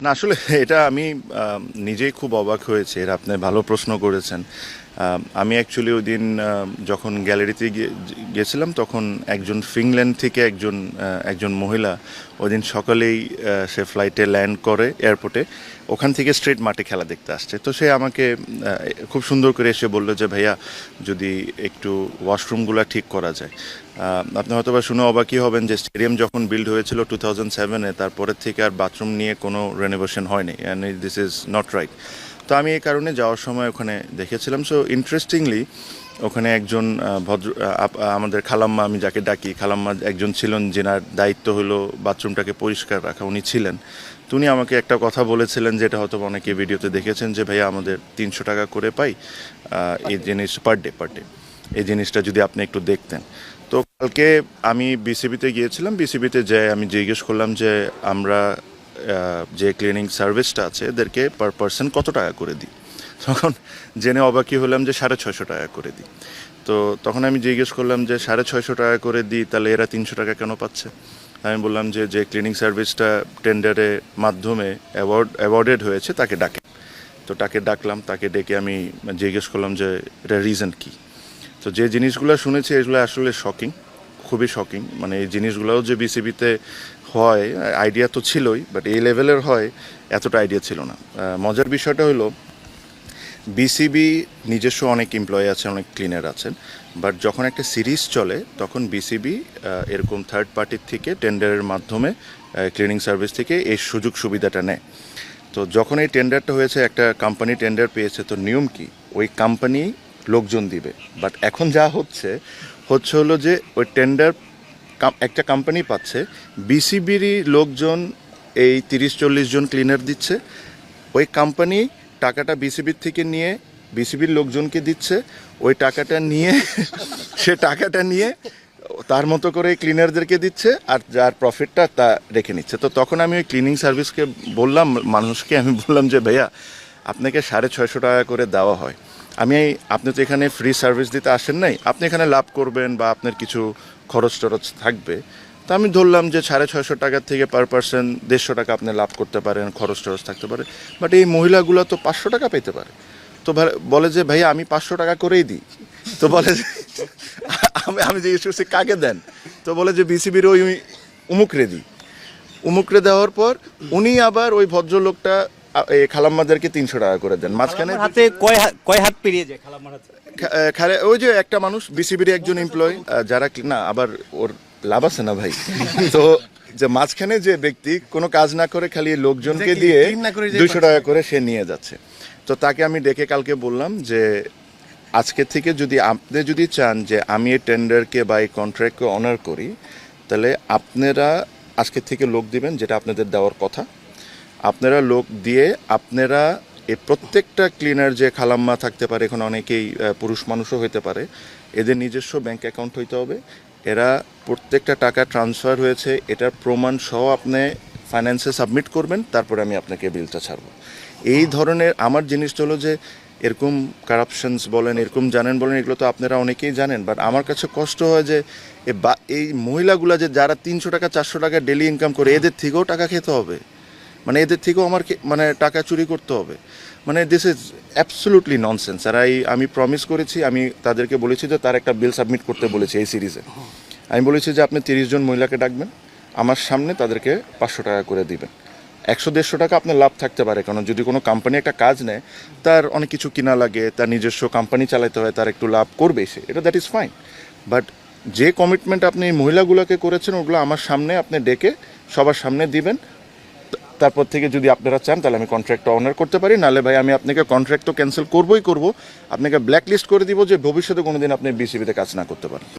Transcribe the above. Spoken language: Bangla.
না আসলে এটা আমি নিজেই খুব অবাক হয়েছি। এর আপনি ভালো প্রশ্ন করেছেন। আমি অ্যাকচুয়ালি ওই দিন যখন গ্যালারিতে গিয়েছিলাম তখন একজন ফিনল্যান্ড থেকে একজন মহিলা ওই দিন সকালেই সে ফ্লাইটে ল্যান্ড করে এয়ারপোর্টে, ওখান থেকে স্ট্রেট মাঠে খেলা দেখতে আসছে। তো সে আমাকে খুব সুন্দর করে এসে বললো যে ভাইয়া যদি একটু ওয়াশরুমগুলো ঠিক করা যায়। আপনি হয়তো বা শুনে অবাকই হবেন যে স্টেডিয়াম যখন বিল্ড হয়েছিল 2007-এ, তারপরের থেকে আর বাথরুম নিয়ে কোনো রেনোভেশন হয়নি, and this is not right. তো আমি এই কারণে যাওয়ার সময় ওখানে দেখেছিলাম। সো ইন্টারেস্টিংলি ওখানে একজন আমাদের খালাম্মা, আমি যাকে ডাকি খালাম্মা, একজন ছিলেন যেনার দায়িত্ব হলো বাথরুমটাকে পরিষ্কার রাখা, উনি ছিলেন। তো উনি আমাকে একটা কথা বলেছিলেন, যেটা হয়তো অনেকে ভিডিওতে দেখেছেন, যে ভাইয়া আমাদের 300 টাকা করে পাই এই জিনিস পার ডে, এই জিনিসটা যদি আপনি একটু দেখতেন। তো কালকে আমি বিসিবিতে গিয়েছিলাম, বিসিবিতে যেয়ে আমি জিজ্ঞেস করলাম যে আমরা যে ক্লিনিং সার্ভিসটা আছে এদেরকে পার পার্সন কত টাকা করে দিই। তখন জেনে অবাকই হলাম যে 650 টাকা করে দিই। তো তখন আমি জিজ্ঞেস করলাম যে 650 টাকা করে দিই, তাহলে এরা 300 টাকা কেন পাচ্ছে? আমি বললাম যে ক্লিনিং সার্ভিসটা টেন্ডারের মাধ্যমে অ্যাওয়ার্ডেড হয়েছে তাকে ডাকে। তো তাকে ডাকলাম, তাকে ডেকে আমি জিজ্ঞেস করলাম যে এটা রিজন কী। তো যে জিনিসগুলো শুনেছি এগুলো আসলে শকিং, খুবই শকিং। মানে এই জিনিসগুলোও যে বিসিবিতে হয় আইডিয়া তো ছিলই, বাট এই লেভেলের হয় এতটা আইডিয়া ছিল না। মজার বিষয়টা হলো বিসিবি নিজস্ব অনেক এমপ্লয়ি আছে, অনেক ক্লিনার আছেন, বাট যখন একটা সিরিজ চলে তখন বিসিবি এরকম থার্ড পার্টির থেকে টেন্ডারের মাধ্যমে ক্লিনিং সার্ভিস থেকে এই সুযোগ সুবিধাটা নেয়। তো যখন এই টেন্ডারটা হয়েছে, একটা কোম্পানি টেন্ডার পেয়েছে, তো নিয়ম কি ওই কোম্পানি লোকজন দিবে। বাট এখন যা হচ্ছে হলো যে ওই টেন্ডার একটা কোম্পানি পাচ্ছে, বিসিবিরই লোকজন এই 30-40 জন ক্লিনার দিচ্ছে, ওই কোম্পানি টাকাটা বিসিবির থেকে নিয়ে বিসিবির লোকজনকে দিচ্ছে, ওই টাকাটা নিয়ে সে টাকাটা নিয়ে তার মতো করে ক্লিনারদেরকে দিচ্ছে, আর যার প্রফিটটা তা রেখে নিচ্ছে। তো তখন আমি ওই ক্লিনিং সার্ভিসকে বললাম, মানুষকে আমি বললাম যে ভাইয়া আপনাকে 650 টাকা করে দেওয়া হয়, আপনি তো এখানে ফ্রি সার্ভিস দিতে আসেন নাই, আপনি এখানে লাভ করবেন বা আপনার কিছু খরচ টরচ থাকবে। তো আমি ধরলাম যে 650 টাকার থেকে পার পার্সন 150 টাকা আপনি লাভ করতে পারেন, খরচ টরচ থাকতে পারে। বাট এই মহিলাগুলো তো 500 টাকা পেতে পারে। তো বলে যে ভাইয়া আমি 500 টাকা করেই দিই। তো বলে যে আমি জিজ্ঞেস করছি কাকে দেন? তো বলে যে বিসিবির ওই উমুকরে দিই। উমুকরে দেওয়ার পর উনি আবার ওই ভদ্রলোকটা খালাম্মাদেরকে 300 টাকা করে দেন। মাঝখানে হাতে কয় হাত পেরিয়ে যায় খালাম্মার হাতে? ওই যে একটা মানুষ বিসিবির একজন এমপ্লয়ি, যারা না আবার ওর লাভ আছে না ভাই। তো যে মাঝখানে যে ব্যক্তি কোনো কাজ না করে খালি লোকজনকে দিয়ে 200 টাকা করে সে নিয়ে যাচ্ছে। তো তাকে আমি ডেকে কালকে বললাম যে আজকে থেকে আপনি যদি চান যে আমি এই টেন্ডারকে বা এই কন্ট্রাক্টকে অনার করি, তাহলে আপনারা আজকে থেকে লোক দিবেন, যেটা আপনাদের দেওয়ার কথা। আপনারা লোক দিয়ে আপনারা এই প্রত্যেকটা ক্লিনার, যে খালাম্মা থাকতে পারে, এখন অনেকেই পুরুষ মানুষও হতে পারে, এদের নিজস্ব ব্যাংক অ্যাকাউন্ট হইতে হবে। এরা প্রত্যেকটা টাকা ট্রান্সফার হয়েছে এটার প্রমাণ সহ আপনি ফাইন্যান্সে সাবমিট করবেন, তারপরে আমি আপনাকে বিলটা ছাড়বো। এই ধরনের আমার জিনিসটা হলো যে এরকম কারাপশনস বলেন, এরকম জানেন বলেন, এগুলো তো আপনারা অনেকেই জানেন। বাট আমার কাছে কষ্ট হয় যে এই মহিলাগুলা যে যারা 300 টাকা 400 টাকা ডেলি ইনকাম করে, এদের থেকেও টাকা খেতে হবে, মানে এদের থেকেও মানে টাকা চুরি করতে হবে। মানে দিস ইজ অ্যাবসলুটলি ননসেন্স। আর আমি প্রমিস করেছি, আমি তাদেরকে বলেছি যে তার একটা বিল সাবমিট করতে বলেছি এই সিরিজে। আমি বলেছি যে আপনি 30 জন মহিলাকে ডাকবেন, আমার সামনে তাদেরকে 500 টাকা করে দিবেন। 100-150 টাকা আপনার লাভ থাকতে পারে, কারণ যদি কোনো কোম্পানি একটা কাজ নেয় তার অনেক কিছু কিনা লাগে, তার নিজস্ব কোম্পানি চালাতে হয়, তার একটু লাভ করবে সে, এটা দ্যাট ইজ ফাইন। বাট যে কমিটমেন্ট আপনি এই মহিলাগুলোকে করেছেন ওগুলো আমার সামনে আপনি ডেকে সবার সামনে দিবেন। তারপর থেকে যদি আপনারা চান তাহলে আমি কন্ট্রাক্টটা অনার করতে পারি, নাহলে ভাই আমি আপনাকে কন্ট্রাক্ট তো ক্যান্সেল করবো, আপনাকে ব্ল্যাক লিস্ট করে দিব যে ভবিষ্যতে কোনোদিন আপনি বিসিবিতে কাজ না করতে পারেন।